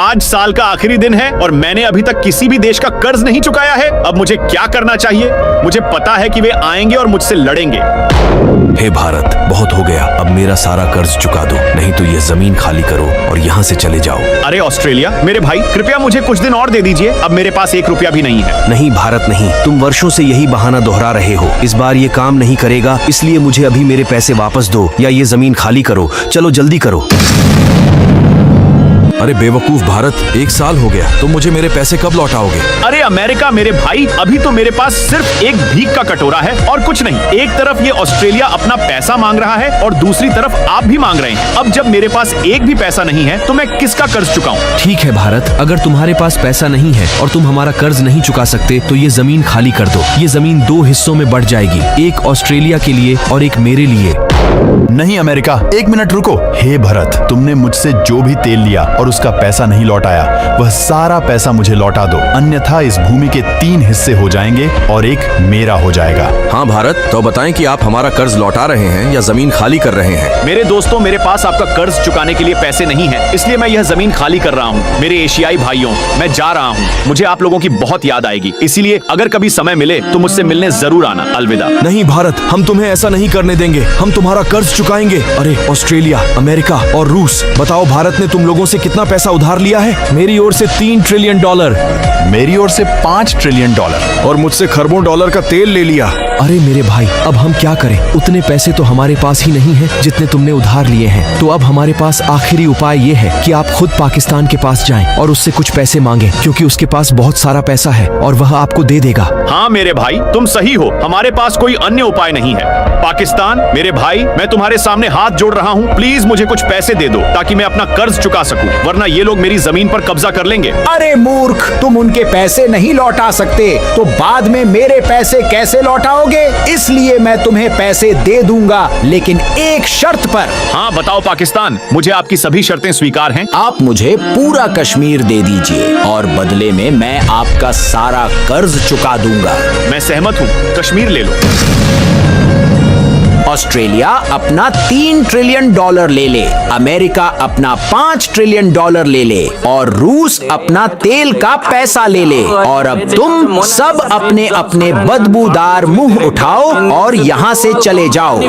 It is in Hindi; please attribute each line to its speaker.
Speaker 1: आज साल का आखिरी दिन है और मैंने अभी तक किसी भी देश का कर्ज नहीं चुकाया है। अब मुझे क्या करना चाहिए? मुझे पता है कि वे आएंगे और मुझसे लड़ेंगे।
Speaker 2: हे भारत, बहुत हो गया, अब मेरा सारा कर्ज चुका दो, नहीं तो ये जमीन खाली करो और यहाँ से चले जाओ।
Speaker 1: अरे ऑस्ट्रेलिया, मेरे भाई कृपया मुझे कुछ दिन और दे दीजिए। अब मेरे पास 1 रुपया भी नहीं है।
Speaker 2: नहीं भारत नहीं, तुम वर्षों से यही बहाना दोहरा रहे हो। इस बार ये काम नहीं करेगा, इसलिए मुझे अभी मेरे पैसे वापस दो या ये जमीन खाली करो। चलो जल्दी करो।
Speaker 3: अरे बेवकूफ भारत, 1 साल हो गया, तुम मुझे मेरे पैसे कब लौटाओगे?
Speaker 1: अरे अमेरिका मेरे भाई, अभी तो मेरे पास सिर्फ एक भीख का कटोरा है और कुछ नहीं। एक तरफ ये ऑस्ट्रेलिया अपना पैसा मांग रहा है और दूसरी तरफ आप भी मांग रहे हैं। अब जब मेरे पास एक भी पैसा नहीं है तो मैं किसका कर्ज चुकाऊं?
Speaker 2: ठीक है भारत, अगर तुम्हारे पास पैसा नहीं है और तुम हमारा कर्ज नहीं चुका सकते तो ये जमीन खाली कर दो। ये जमीन 2 हिस्सों में बढ़ जाएगी, एक ऑस्ट्रेलिया के लिए और एक मेरे लिए।
Speaker 4: नहीं अमेरिका, 1 मिनट रुको। हे भरत, तुमने मुझसे जो भी तेल लिया और उसका पैसा नहीं लौटाया, वह सारा पैसा मुझे लौटा दो, अन्यथा इस भूमि के 3 हिस्से हो जाएंगे और एक मेरा हो जाएगा।
Speaker 3: हाँ भारत, तो बताएं कि आप हमारा कर्ज लौटा रहे हैं या जमीन खाली कर रहे हैं?
Speaker 1: मेरे दोस्तों, मेरे पास आपका कर्ज चुकाने के लिए पैसे नहीं है, इसलिए मैं यह जमीन खाली कर रहा हूँ। मेरे एशियाई भाइयों, मैं जा रहा हूँ। मुझे आप लोगों की बहुत याद आएगी, इसीलिए अगर कभी समय मिले तो मुझसे मिलने जरूर आना। अलविदा।
Speaker 3: नहीं भारत, हम तुम्हें ऐसा नहीं करने देंगे, हम तुम्हारा कर्ज चुकाएंगे।
Speaker 2: अरे ऑस्ट्रेलिया, अमेरिका और रूस, बताओ भारत ने तुम लोगों से कितना पैसा उधार लिया है? मेरी ओर से $3 ट्रिलियन,
Speaker 4: मेरी ओर से $5 ट्रिलियन
Speaker 3: और मुझसे खरबों डॉलर का तेल ले लिया।
Speaker 2: अरे मेरे भाई, अब हम क्या करें? उतने पैसे तो हमारे पास ही नहीं है जितने तुमने उधार लिए हैं। तो अब हमारे पास आखिरी उपाय ये है कि आप खुद पाकिस्तान के पास जाएं और उससे कुछ पैसे मांगें, क्योंकि उसके पास बहुत सारा पैसा है और वह आपको दे देगा।
Speaker 1: हाँ मेरे भाई, तुम सही हो, हमारे पास कोई अन्य उपाय नहीं है। पाकिस्तान मेरे भाई, मैं तुम्हारे सामने हाथ जोड़ रहा हूँ, प्लीज मुझे कुछ पैसे दे दो ताकि मैं अपना कर्ज चुका सकूं, वरना ये लोग मेरी जमीन पर कब्जा कर लेंगे।
Speaker 5: अरे मूर्ख, तुम उनके पैसे नहीं लौटा सकते तो बाद में मेरे पैसे कैसे लौटाओगे? इसलिए मैं तुम्हें पैसे दे दूंगा, लेकिन एक शर्त पर।
Speaker 1: हाँ बताओ पाकिस्तान, मुझे आपकी सभी शर्तें स्वीकार हैं।
Speaker 5: आप मुझे पूरा कश्मीर दे दीजिए और बदले में मैं आपका सारा कर्ज चुका दूंगा।
Speaker 1: मैं सहमत हूँ, कश्मीर ले लो।
Speaker 5: ऑस्ट्रेलिया अपना $3 ट्रिलियन ले ले, अमेरिका अपना $5 ट्रिलियन ले ले और रूस अपना तेल का पैसा ले ले। और अब तुम सब अपने अपने बदबूदार मुंह उठाओ और यहाँ से चले जाओ।